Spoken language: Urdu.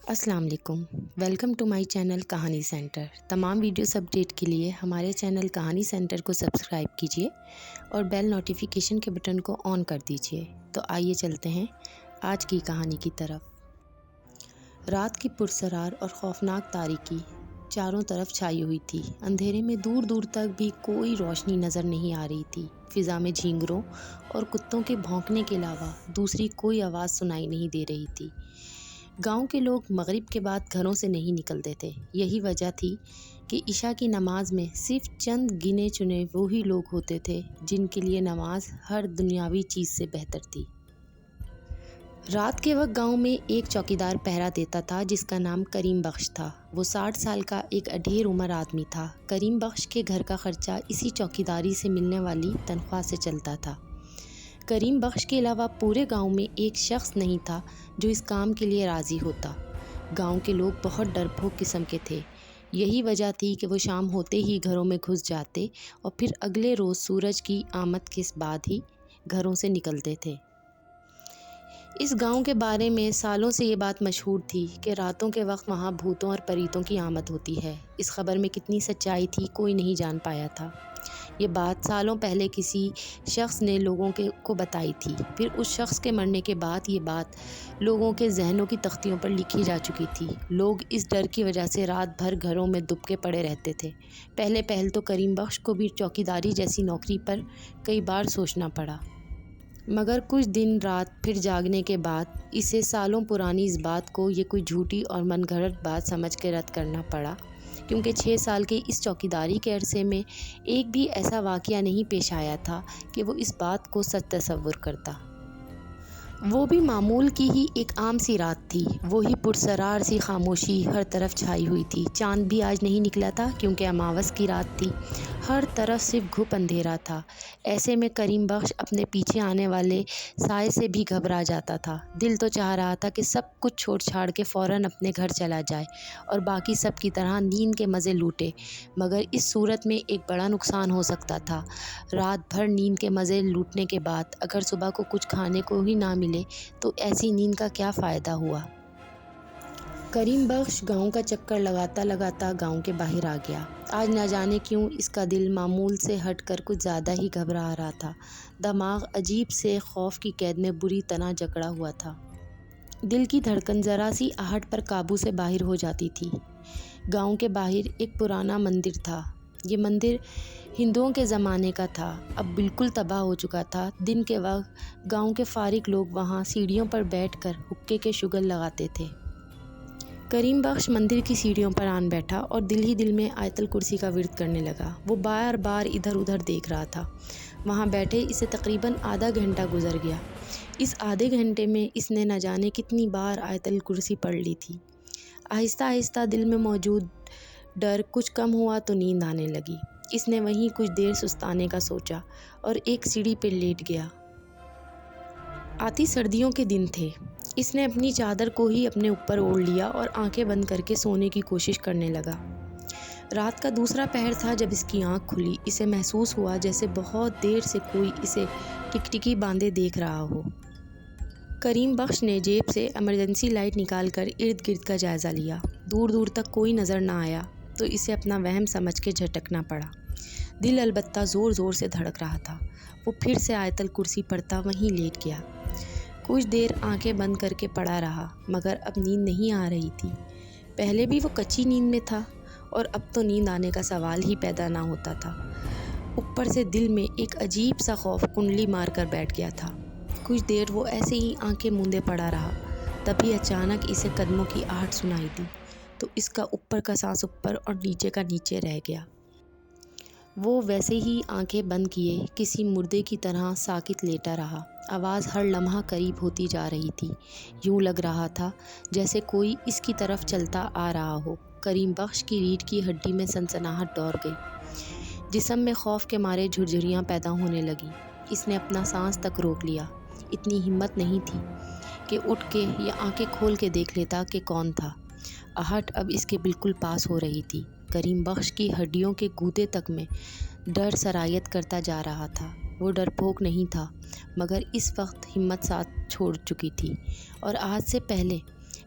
السلام علیکم، ویلکم ٹو مائی چینل کہانی سینٹر۔ تمام ویڈیوز اپڈیٹ کے لیے ہمارے چینل کہانی سینٹر کو سبسکرائب کیجیے اور بیل نوٹیفیکیشن کے بٹن کو آن کر دیجیے۔ تو آئیے چلتے ہیں آج کی کہانی کی طرف۔ رات کی پرسرار اور خوفناک تاریکی چاروں طرف چھائی ہوئی تھی۔ اندھیرے میں دور دور تک بھی کوئی روشنی نظر نہیں آ رہی تھی۔ فضا میں جھینگروں اور کتوں کے بھونکنے کے علاوہ دوسری کوئی آواز سنائی نہیں دے رہی تھی۔ گاؤں کے لوگ مغرب کے بعد گھروں سے نہیں نکلتے تھے۔ یہی وجہ تھی کہ عشاء کی نماز میں صرف چند گنے چنے وہی لوگ ہوتے تھے جن کے لیے نماز ہر دنیاوی چیز سے بہتر تھی۔ رات کے وقت گاؤں میں ایک چوکیدار پہرا دیتا تھا جس کا نام کریم بخش تھا۔ وہ 60 سال کا ایک اڈھیر عمر آدمی تھا۔ کریم بخش کے گھر کا خرچہ اسی چوکیداری سے ملنے والی تنخواہ سے چلتا تھا۔ کریم بخش کے علاوہ پورے گاؤں میں ایک شخص نہیں تھا جو اس کام کے لیے راضی ہوتا۔ گاؤں کے لوگ بہت ڈرپوک قسم کے تھے۔ یہی وجہ تھی کہ وہ شام ہوتے ہی گھروں میں گھس جاتے اور پھر اگلے روز سورج کی آمد کے بعد ہی گھروں سے نکلتے تھے۔ اس گاؤں کے بارے میں سالوں سے یہ بات مشہور تھی کہ راتوں کے وقت وہاں بھوتوں اور پریتوں کی آمد ہوتی ہے۔ اس خبر میں کتنی سچائی تھی کوئی نہیں جان پایا تھا۔ یہ بات سالوں پہلے کسی شخص نے لوگوں کو بتائی تھی۔ پھر اس شخص کے مرنے کے بعد یہ بات لوگوں کے ذہنوں کی تختیوں پر لکھی جا چکی تھی۔ لوگ اس ڈر کی وجہ سے رات بھر گھروں میں دبکے پڑے رہتے تھے۔ پہلے تو کریم بخش کو بھی چوکیداری جیسی نوکری پر کئی بار سوچنا پڑا۔ مگر کچھ دن رات پھر جاگنے کے بعد اسے سالوں پرانی اس بات کو یہ کوئی جھوٹی اور من گھڑت بات سمجھ کے رد کرنا پڑا، کیونکہ 6 سال کے اس چوکیداری کے عرصے میں ایک بھی ایسا واقعہ نہیں پیش آیا تھا کہ وہ اس بات کو سچ تصور کرتا۔ وہ بھی معمول کی ہی ایک عام سی رات تھی۔ وہی پرسرار سی خاموشی ہر طرف چھائی ہوئی تھی۔ چاند بھی آج نہیں نکلا تھا کیونکہ اماوس کی رات تھی۔ ہر طرف صرف گھپ اندھیرا تھا۔ ایسے میں کریم بخش اپنے پیچھے آنے والے سائے سے بھی گھبرا جاتا تھا۔ دل تو چاہ رہا تھا کہ سب کچھ چھوڑ چھاڑ کے فوراً اپنے گھر چلا جائے اور باقی سب کی طرح نیند کے مزے لوٹے، مگر اس صورت میں ایک بڑا نقصان ہو سکتا تھا۔ رات بھر نیند کے مزے لوٹنے کے بعد اگر صبح کو کچھ کھانے کو ہی نہ ملے تو ایسی نیند کا کیا فائدہ ہوا؟ کریم بخش گاؤں کا چکر لگاتا گاؤں کے باہر آ گیا۔ آج نہ جانے کیوں اس کا دل معمول سے ہٹ کر کچھ زیادہ ہی گھبرا رہا تھا۔ دماغ عجیب سے خوف کی قید میں بری طرح جکڑا ہوا تھا۔ دل کی دھڑکن ذرا سی آہٹ پر قابو سے باہر ہو جاتی تھی۔ گاؤں کے باہر ایک پرانا مندر تھا۔ یہ مندر ہندوؤں کے زمانے کا تھا، اب بالکل تباہ ہو چکا تھا۔ دن کے وقت گاؤں کے فارغ لوگ وہاں سیڑھیوں پر بیٹھ کر حقے کے شغل لگاتے تھے۔ کریم بخش مندر کی سیڑھیوں پر آن بیٹھا اور دل ہی دل میں آیت الکرسی کا ورد کرنے لگا۔ وہ بار بار ادھر ادھر دیکھ رہا تھا۔ وہاں بیٹھے اسے تقریباً آدھا گھنٹہ گزر گیا۔ اس آدھے گھنٹے میں اس نے نہ جانے کتنی بار آیت الکرسی پڑھ لی تھی۔ آہستہ آہستہ دل میں موجود ڈر کچھ کم ہوا تو نیند آنے لگی۔ اس نے وہیں کچھ دیر سستانے کا سوچا اور ایک سیڑھی پہ لیٹ گیا۔ آتی سردیوں کے دن تھے۔ اس نے اپنی چادر کو ہی اپنے اوپر اوڑھ لیا اور آنکھیں بند کر کے سونے کی کوشش کرنے لگا۔ رات کا دوسرا پہر تھا جب اس کی آنکھ کھلی۔ اسے محسوس ہوا جیسے بہت دیر سے کوئی اسے ٹکٹکی باندھے دیکھ رہا ہو۔ کریم بخش نے جیب سے ایمرجنسی لائٹ نکال کر ارد گرد کا جائزہ لیا۔ دور دور تک کوئی نظر نہ آیا تو اسے اپنا وہم سمجھ کے جھٹکنا پڑا۔ دل البتہ زور زور سے دھڑک رہا تھا۔ وہ پھر سے آیت الکرسی پڑھتا وہیں لیٹ گیا۔ کچھ دیر آنکھیں بند کر کے پڑا رہا مگر اب نیند نہیں آ رہی تھی۔ پہلے بھی وہ کچی نیند میں تھا اور اب تو نیند آنے کا سوال ہی پیدا نہ ہوتا تھا۔ اوپر سے دل میں ایک عجیب سا خوف کنڈلی مار کر بیٹھ گیا تھا۔ کچھ دیر وہ ایسے ہی آنکھیں موندے پڑا رہا، تبھی اچانک اسے قدموں کی آہٹ سنائی دی تو اس کا اوپر کا سانس اوپر اور نیچے کا نیچے رہ گیا۔ وہ ویسے ہی آنکھیں بند کیے کسی مردے کی طرح ساکت لیٹا رہا۔ آواز ہر لمحہ قریب ہوتی جا رہی تھی۔ یوں لگ رہا تھا جیسے کوئی اس کی طرف چلتا آ رہا ہو۔ کریم بخش کی ریڑھ کی ہڈی میں سنسناہٹ دوڑ گئی۔ جسم میں خوف کے مارے جھرجھریاں پیدا ہونے لگیں۔ اس نے اپنا سانس تک روک لیا۔ اتنی ہمت نہیں تھی کہ اٹھ کے یا آنکھیں کھول کے دیکھ لیتا کہ کون تھا۔ آہٹ اب اس کے بالکل پاس ہو رہی تھی۔ کریم بخش کی ہڈیوں کے گودے تک میں ڈر سرایت کرتا جا رہا تھا۔ وہ ڈرپوک نہیں تھا مگر اس وقت ہمت ساتھ چھوڑ چکی تھی اور آج سے پہلے